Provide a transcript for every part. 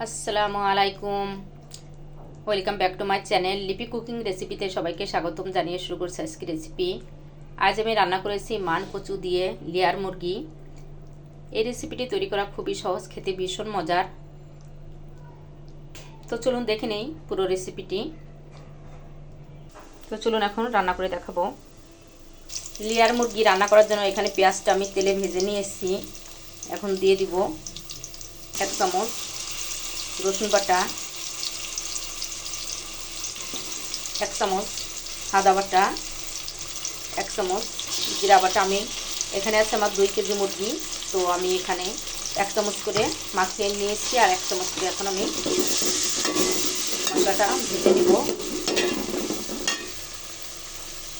আসসালামু আলাইকুম, welcome back to my channel লিপি কুকিং রেসিপিতে সবাইকে স্বাগতম জানিয়ে শুরু করছি আজকে রেসিপি। আজ আমি রান্না করেছি মান কচু দিয়ে লেয়ার মুরগি। এই রেসিপিটি তৈরি করা খুবই সহজ, খেতে ভীষণ মজার। তো চলুন দেখে নেই পুরো রেসিপিটি। তো চলুন এখন রান্না করে দেখাবো। লেয়ার মুরগি রান্না করার জন্য এখানে পেঁয়াজটা আমি তেলে ভেজে নিয়েছি। এখন দিয়ে দিব 1 চামচ রসুন বাটা, 1 চামচ আদা বাটা, 1 চামচ জিরা বাটা। আমি এখানে আছে আমার 2 কেজি মুরগি, তো আমি এখানে 1 চামচ করে মাখিয়ে নিয়েছি আর 1 চামচ করে এখন আমি মশলাটা ভেজে নিব।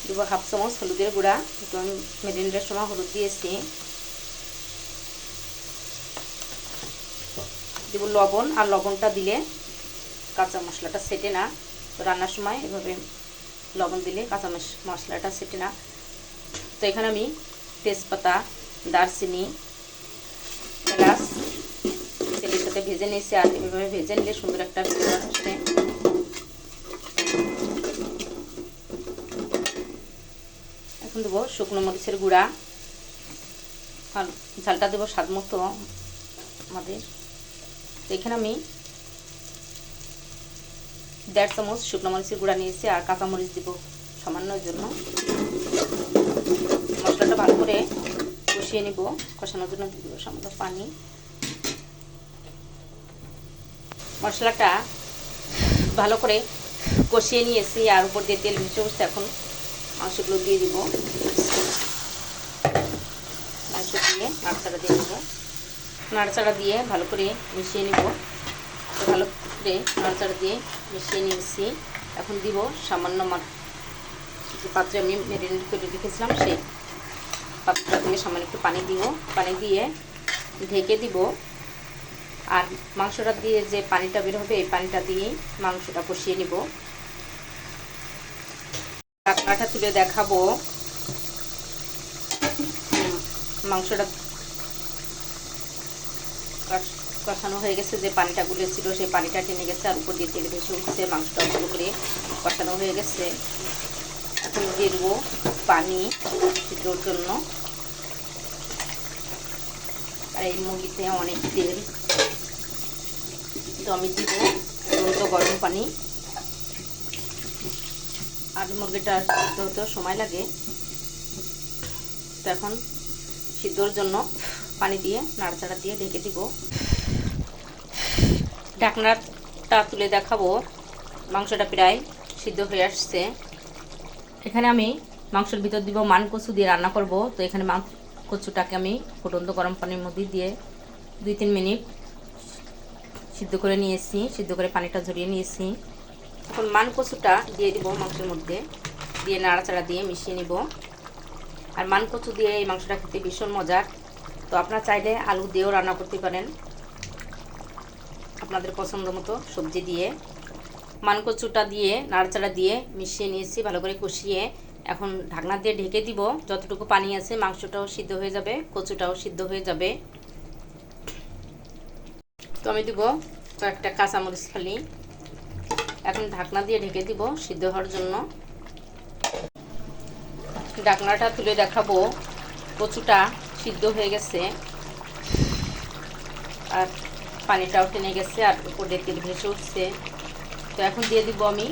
দেবো 1/2 চামচ হলুদের গুঁড়া, একটু আমি মেরিনেটের সময় হলুদ দিয়েছি। দেব লবণ, আর লবণটা দিলে কাঁচা মশলাটা সেটে না, তো রান্নার সময় এভাবে লবণ দিলে কাঁচা মশলাটা সেটে না। তো এখানে আমি তেজপাতা, দারচিনি, এলাচ তেলের সাথে ভেজে নিয়েছি, আর এভাবে ভেজে নিলে সুন্দর একটা ফ্লেভার আসে। এখন দেবো শুকনো মরিচের গুঁড়া, আর ঝালটা দেবো স্বাদ মতো আমাদের। তো এখানে আমি 1.5 চামচ শুকনো মরিচের গুঁড়া নিয়েছি, আর কাঁচা মরিচ দিব সামান্যর জন্য। মশলাটা ভালো করে কষিয়ে নিব। কষানোর জন্য দিব সামান্য পানি। মশলাটা ভালো করে কষিয়ে নিয়েছি, আর উপর দিয়ে তেল ভেসে উঠছে। এখন মাংসগুলো দিয়ে দিব। মাংস দিয়ে নাড়াচাড়া দিয়ে দেবো। নাড়াচাড়া দিয়ে ভালো করে মিশিয়ে নিব। ভালো করে নাড়াচাড়া দিয়ে মিশিয়ে নিয়েছি। এখন দিব সামান্য যে পাত্রে আমি ম্যারিনেট করে রেখেছিলাম সেই পাত্রটা দিয়ে সামান্য একটু পানি দিব। পানি দিয়ে ঢেকে দিব। আর মাংসটা দিয়ে যে পানিটা বের হবে এই পানিটা দিয়েই মাংসটা কষিয়ে নিব। ঢাকনাটা তুলে দেখাবো। মাংসটা কষানো হয়ে গেছে, যে পানিটা গুলেছিল সেই পানিটা টেনে গেছে, আর উপর দিয়ে তেল ভেসে উঠছে। মাংসটা ভালো করে কষানো হয়ে গেছে। এখন দিয়ে দেবো পানি সিদ্ধর জন্য। আর এই মুরগিতে অনেক তেল, তো আমি দিব তুরন্ত গরম পানি। আর মুরগিটা সিদ্ধ হতেও সময় লাগে, তো এখন সিদ্ধর জন্য পানি দিয়ে নাড়াচাড়া দিয়ে ঢেকে দিব। ঢাকনাটা তুলে দেখাবো। মাংসটা প্রায় সিদ্ধ হয়ে আসছে। এখানে আমি মাংসের ভিতর দিব মান কচু দিয়ে রান্না করব। তো এখানে কচুটাকে আমি ফুটন্ত গরম পানির মধ্যে দিয়ে 2-3 মিনিট সিদ্ধ করে নিয়েছি। সিদ্ধ করে পানিটা ঝরিয়ে নিয়েছি। এখন মান কচুটা দিয়ে দিব মাংসের মধ্যে, দিয়ে নাড়াচাড়া দিয়ে মিশিয়ে নিব। আর মান কচু দিয়ে এই মাংসটা খেতে ভীষণ মজার। তো আপনারা চাইলে আলু দিয়েও রান্না করতে পারেন, আপনাদের পছন্দ মতো সবজি দিয়ে। মান কচুটা দিয়ে নাড়াচাড়া দিয়ে মিশিয়ে নিয়েছি, ভালো করে কষিয়ে এখন ঢাকনা দিয়ে ঢেকে দিব। যতটুকু পানি আছে মাংসটাও সিদ্ধ হয়ে যাবে, কচুটাও সিদ্ধ হয়ে যাবে। তো আমি দিব কয়েকটা কাঁচামরিচ ফালি। এখন ঢাকনা দিয়ে ঢেকে দিব সিদ্ধ হওয়ার জন্য। ঢাকনাটা তুলে দেখাবো। কচুটা সিদ্ধ হয়ে গেছে, আর পানিটাও টেনে গেছে, আর উপরে তেল ভেসে উঠছে। তো এখন দিয়ে দিব আমি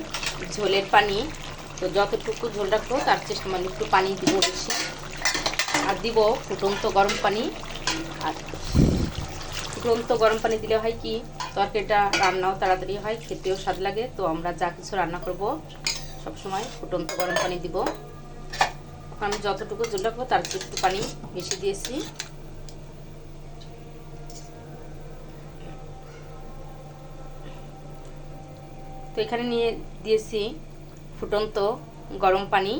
ঝোলের পানি। তো যতটুকু ঝোল রাখবো তার চেয়ে সামান্য একটু পানি দিব বেশি। আর দিব ফুটন্ত গরম পানি। আর ফুটন্ত গরম পানি দিলে হয় কি, তরকারিটা রান্নাও তাড়াতাড়ি হয়, খেতেও স্বাদ লাগে। তো আমরা যা কিছু রান্না করব সবসময় ফুটন্ত গরম পানি দিব। আমি যতটুকু ঝোল রাখবো তার চেয়ে একটু পানি বেশি দিয়েছি। তো এখানে নিয়ে দিয়েছি ফুটন্ত গরম পানি।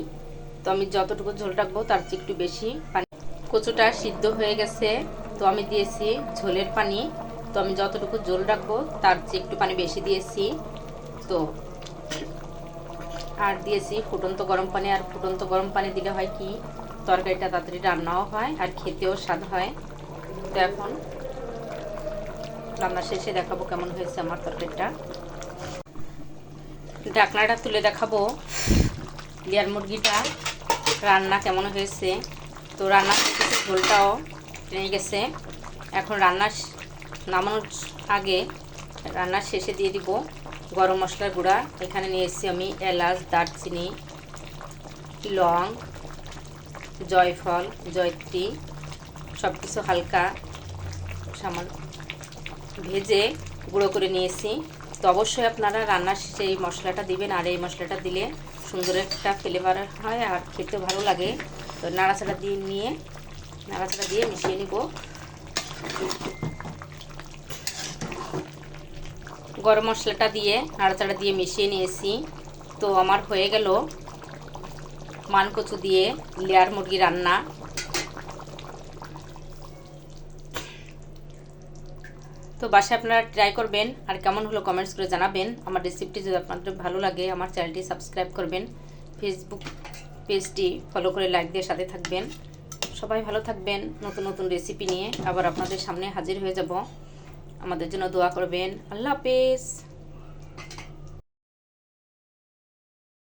তো আমি যতটুকু ঝোল রাখবো তার চেয়ে একটু বেশি পানি। কচুটা সিদ্ধ হয়ে গেছে, তো আমি দিয়েছি ঝোলের পানি। তো আমি যতটুকু ঝোল রাখবো তার চেয়ে একটু পানি বেশি দিয়েছি। তো আর দিয়েছি ফুটন্ত গরম পানি। আর ফুটন্ত গরম পানি দিলে হয় কি, তরকারিটা তাড়াতাড়ি রান্নাও হয় আর খেতেও স্বাদ হয়। তো এখন রান্না শেষে দেখাবো কেমন হয়েছে আমার তরকারিটা। ঢাকনাটা তুলে দেখাবো লেয়ার মুরগিটা রান্না কেমন হয়েছে। তো রান্না কিছু ঝোলটাও টেনে গেছে। এখন নামানোর আগে রান্নার শেষে দিয়ে দিব গরম মশলার গুঁড়া। এখানে নিয়ে এসেছি আমি এলাচ, দারচিনি, লং, জয়ফল, জয়ত্রী সব কিছু হালকা সামান্য ভেজে গুঁড়ো করে নিয়েছি। তো অবশ্যই আপনারা রান্নার শেষে এই মশলাটা দিবেন, আর এই মশলাটা দিলে সুন্দর একটা ফ্লেভার হয় আর খেতে ভালো লাগে। তো নাড়াচাড়া দিয়ে মিশিয়ে নিব। গরম মশলাটা দিয়ে নাড়াচাড়া দিয়ে মিশিয়ে নিয়েছি। তো আমার হয়ে গেল মানকচু দিয়ে লেয়ার মুরগি রান্না। তো বাসায় আপনারা ট্রাই করবেন, আর কেমন হলো কমেন্টস করে জানাবেন। আমার রেসিপিটি যদি আপনাদের ভালো লাগে আমার চ্যানেলটি সাবস্ক্রাইব করবেন, ফেসবুক পেজটি ফলো করে লাইক দিয়ে সাথে থাকবেন। সবাই ভালো থাকবেন। নতুন নতুন রেসিপি নিয়ে আবার আপনাদের সামনে হাজির হয়ে যাব। আমাদের জন্য দোয়া করবেন। আল্লাহ হাফেজ।